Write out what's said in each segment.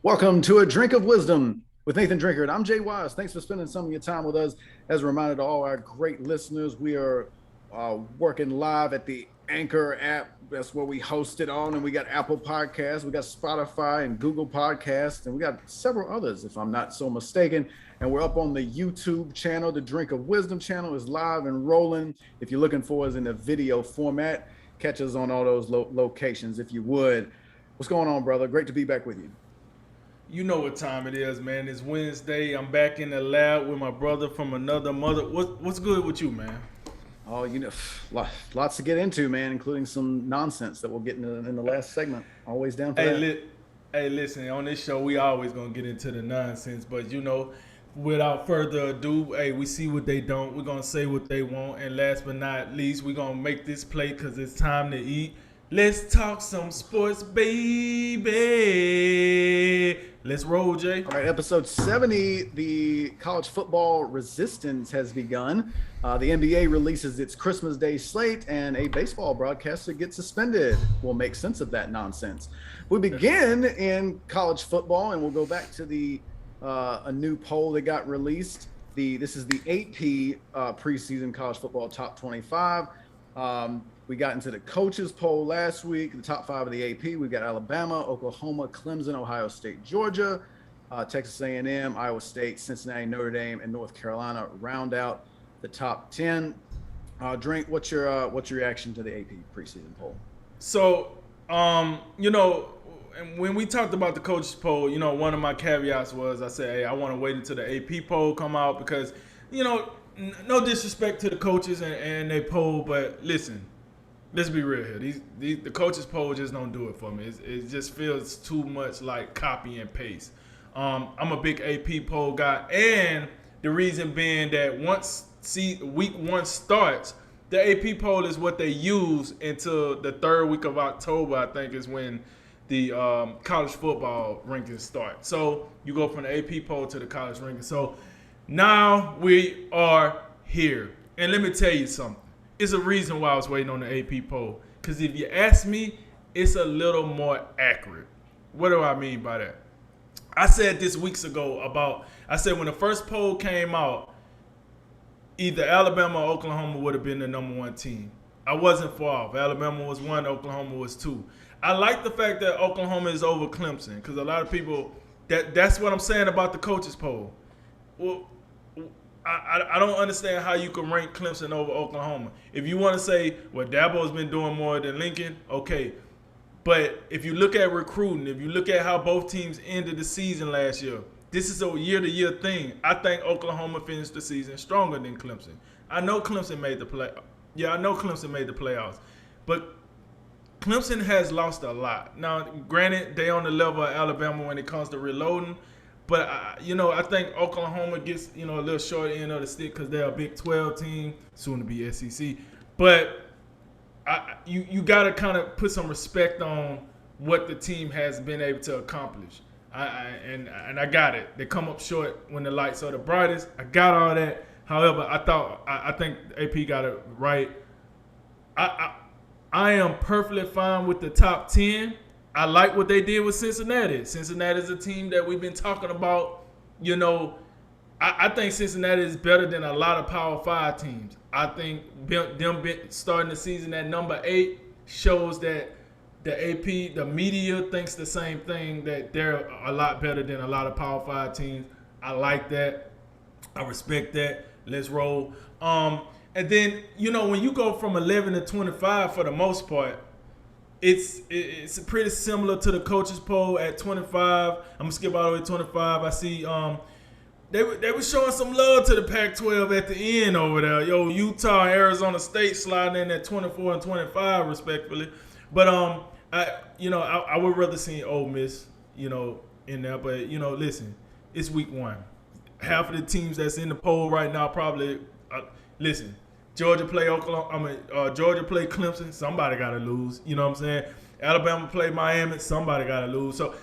Welcome to A Drink of Wisdom with Nathan Drinkard. I'm Jay Wise. Thanks for spending some of your time with us. As a reminder to all our great listeners, we are working live at the Anchor app. That's where we host it on. And we got Apple Podcasts, we got Spotify and Google Podcasts, and we got several others, if I'm not so mistaken. And we're up on the YouTube channel. The Drink of Wisdom channel is live and rolling. If you're looking for us in a video format, catch us on all those locations if you would. What's going on, brother? Great to be back with you. You know what time it is, man. It's Wednesday. I'm back in the lab with my brother from another mother. What's good with you, man? Oh, lots to get into, man, including some nonsense that we'll get in the last segment. Always down for Hey, that. li- hey, listen. On this show, we always gonna get into the nonsense, but without further ado, hey, we see what they don't. We're gonna say what they want, and last but not least, we're gonna make this play because it's time to eat. Let's talk some sports, baby. Let's roll, Jay. All right, episode 70, the college football resistance has begun. The NBA releases its Christmas Day slate, and a baseball broadcaster gets suspended. We'll make sense of that nonsense. We begin in college football, and we'll go back to the a new poll that got released. This is the AP preseason college football top 25. We got into the coaches poll last week, the top five of the AP. We've got Alabama, Oklahoma, Clemson, Ohio State, Georgia, Texas A&M, Iowa State, Cincinnati, Notre Dame, and North Carolina round out the top 10. Drink, what's your reaction to the AP preseason poll? So, you know, when we talked about the coaches poll, one of my caveats was I said, hey, I want to wait until the AP poll come out because, no disrespect to the coaches and they poll, but listen, let's be real here. The coaches poll just don't do it for me. It just feels too much like copy and paste. I'm a big AP poll guy, and the reason being that once week one starts, the AP poll is what they use until the third week of October. I think is when the college football rankings start. So you go from the AP poll to the college rankings. So now we are here, and let me tell you something. It's a reason why I was waiting on the AP poll. Because if you ask me, it's a little more accurate. What do I mean by that? I said this weeks ago I said when the first poll came out, either Alabama or Oklahoma would have been the number one team. I wasn't far off. Alabama was one, Oklahoma was two. I like the fact that Oklahoma is over Clemson because a lot of people, that's what I'm saying about the coaches poll. Well, I don't understand how you can rank Clemson over Oklahoma. If you want to say, well, Dabo's been doing more than Lincoln, okay. But if you look at recruiting, if you look at how both teams ended the season last year, this is a year-to-year thing. I think Oklahoma finished the season stronger than Clemson. I know Clemson made the play. Yeah, I know Clemson made the playoffs, but Clemson has lost a lot. Now, granted, they on the level of Alabama when it comes to reloading, but I think Oklahoma gets a little short end of the stick because they're a Big 12 team, soon to be SEC. But you got to kind of put some respect on what the team has been able to accomplish. And I got it. They come up short when the lights are the brightest. I got all that. However, I think AP got it right. I am perfectly fine with the top 10. I like what they did with Cincinnati. Cincinnati is a team that we've been talking about. I think Cincinnati is better than a lot of Power 5 teams. I think them starting the season at number 8 shows that the AP, the media thinks the same thing, that they're a lot better than a lot of Power 5 teams. I like that. I respect that. Let's roll. And then, when you go from 11 to 25 for the most part, it's pretty similar to the coaches poll at 25. I'm gonna skip all the way to 25. I see they were showing some love to the Pac-12 at the end over there. Yo, Utah and Arizona State sliding in at 24 and 25 respectfully. But I would rather see Ole Miss, in there. But listen, it's week one. Half of the teams that's in the poll right now probably listen. Georgia play Oklahoma. Georgia play Clemson. Somebody got to lose. You know what I'm saying? Alabama play Miami. Somebody got to lose. So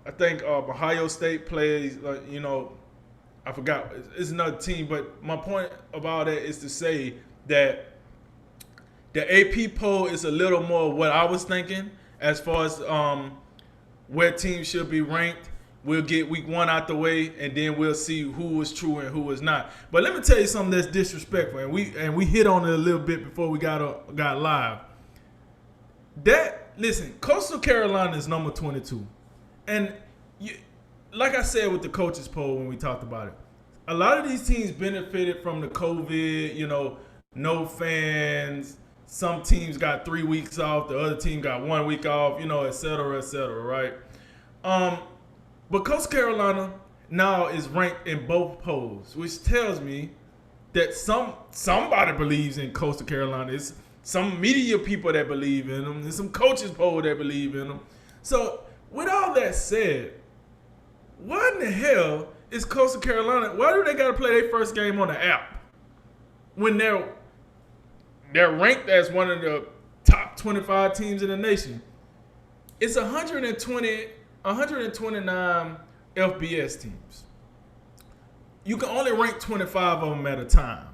I think Ohio State plays. I forgot. It's another team. But my point about that is to say that the AP poll is a little more what I was thinking as far as where teams should be ranked. We'll get week 1 out the way, and then we'll see who was true and who was not. But let me tell you something that's disrespectful, and we hit on it a little bit before we got live. Listen, Coastal Carolina is number 22, and like I said with the coaches poll when we talked about it, a lot of these teams benefited from the COVID. No fans. Some teams got 3 weeks off. The other team got 1 week off. Et cetera, right? But Coastal Carolina now is ranked in both polls, which tells me that somebody believes in Coastal Carolina. It's some media people that believe in them. There's some coaches poll that believe in them. So with all that said, why in the hell is Coastal Carolina? Why do they got to play their first game on the app when they're ranked as one of the top 25 teams in the nation? It's 129 FBS teams. You can only rank 25 of them at a time.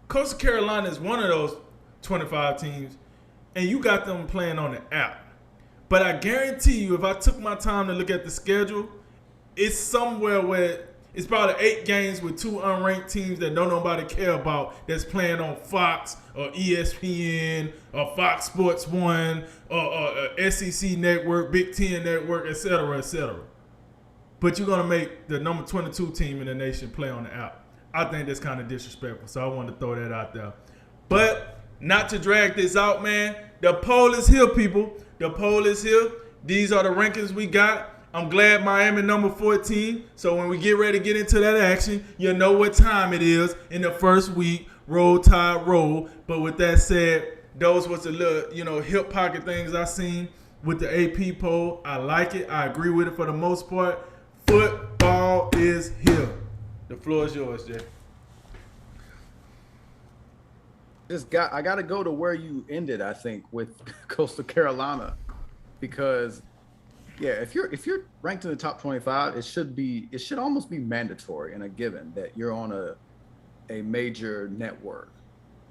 Coastal Carolina is one of those 25 teams, and you got them playing on the app. But I guarantee you, if I took my time to look at the schedule, it's somewhere where it's probably 8 games with 2 unranked teams that don't nobody care about that's playing on Fox or ESPN or Fox Sports 1 or SEC Network, Big Ten Network, et cetera. But you're going to make the number 22 team in the nation play on the app. I think that's kind of disrespectful, so I wanted to throw that out there. But not to drag this out, man, the poll is here, people. The poll is here. These are the rankings we got. I'm glad Miami number 14. So when we get ready to get into that action, you know what time it is in the first week. Roll Tide roll. But with that said, those was the little, hip pocket things I seen with the AP poll. I like it. I agree with it for the most part. Football is here. The floor is yours, Jay. I got to go to where you ended, I think, with Coastal Carolina, because if you're ranked in the top 25, it should almost be mandatory and a given that you're on a major network.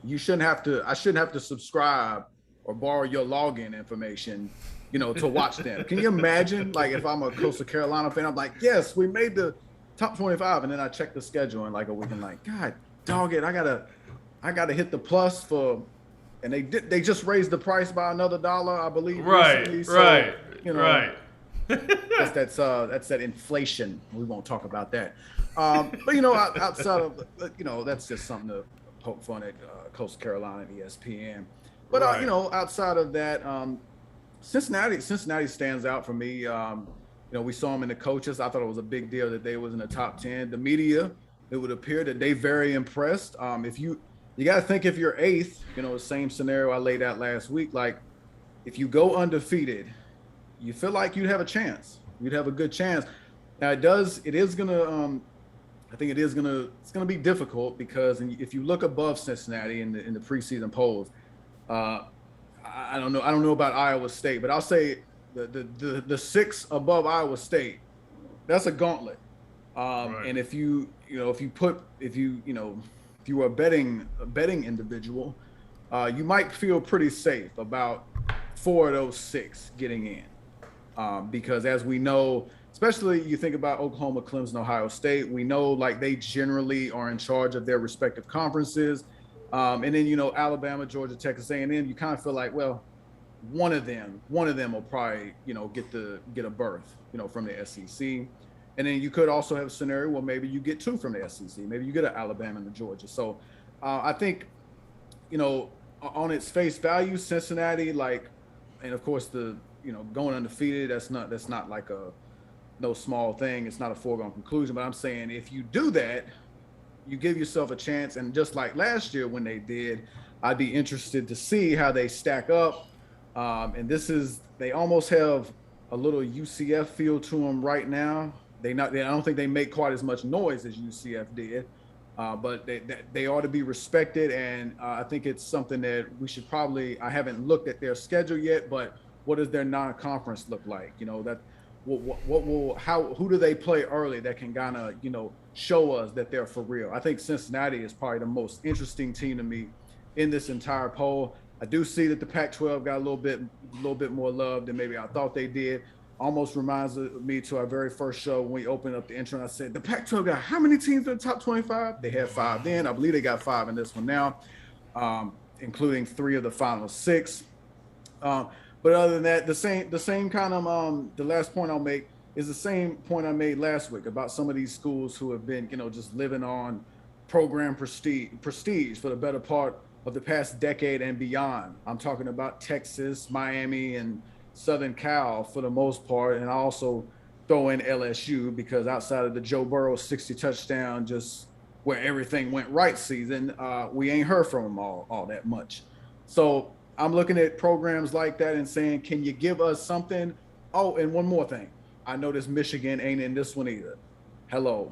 I shouldn't have to subscribe or borrow your login information, to watch them. Can you imagine, like, if I'm a Coastal Carolina fan, I'm like, yes, we made the top 25, and then I check the schedule and like a week and like, God dog it, I gotta hit the plus for, and they just raised the price by another $1, I believe. Right, recently. So, right, right. that's that inflation. We won't talk about that. But outside of that's just something to poke fun at Coastal Carolina and ESPN. But right. Outside of that, Cincinnati stands out for me. We saw them in the coaches. I thought it was a big deal that they was in the top 10. The media, it would appear that they very impressed. If you got to think, if you're 8th, the same scenario I laid out last week, like if you go undefeated, you feel like you'd have a chance. You'd have a good chance. Now it's gonna be difficult, because if you look above Cincinnati in the preseason polls, I don't know about Iowa State, but I'll say the 6 above Iowa State, that's a gauntlet. Right. And if you were a betting individual, you might feel pretty safe about 4 of those 6 getting in. Because as we know, especially you think about Oklahoma, Clemson, Ohio State, we know like they generally are in charge of their respective conferences. And then, Alabama, Georgia, Texas A&M, you kind of feel like, well, one of them will probably, get a berth, from the SEC. And then you could also have a scenario where maybe you get 2 from the SEC. Maybe you get an Alabama and a Georgia. So I think, on its face value, Cincinnati, and of course going undefeated, that's not like no small thing. It's not a foregone conclusion. But I'm saying if you do that, you give yourself a chance. And just like last year when they did, I'd be interested to see how they stack up. And they almost have a little UCF feel to them right now. I don't think they make quite as much noise as UCF did, but they ought to be respected. And I think it's something that we should probably. I haven't looked at their schedule yet, but what does their non-conference look like? Who do they play early that can kind of show us that they're for real? I think Cincinnati is probably the most interesting team to me in this entire poll. I do see that the Pac-12 got a little bit more love than maybe I thought they did. almost reminds me to our very first show when we opened up the intro. And I said, the Pac-12 got how many teams in the top 25? They had 5 then. I believe they got 5 in this one now, including 3 of the final 6. Um, but other than that, the same kind of the last point I'll make is the same point I made last week about some of these schools who have been, just living on program prestige for the better part of the past decade and beyond. I'm talking about Texas, Miami, and Southern Cal for the most part, and I also throw in LSU because outside of the Joe Burrow 60 touchdown, just where everything went right season, we ain't heard from them all that much. So I'm looking at programs like that and saying, can you give us something? Oh, and one more thing. I noticed Michigan ain't in this one either. Hello.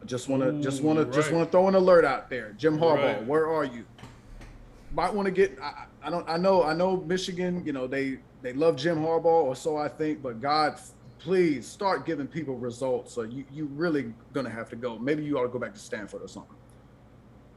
Just want to Right. throw an alert out there. Jim Harbaugh, Right. where are you? Might want to get I know Michigan, they love Jim Harbaugh, or so I think, but God, please start giving people results. So you really gonna have to go. Maybe you ought to go back to Stanford or something.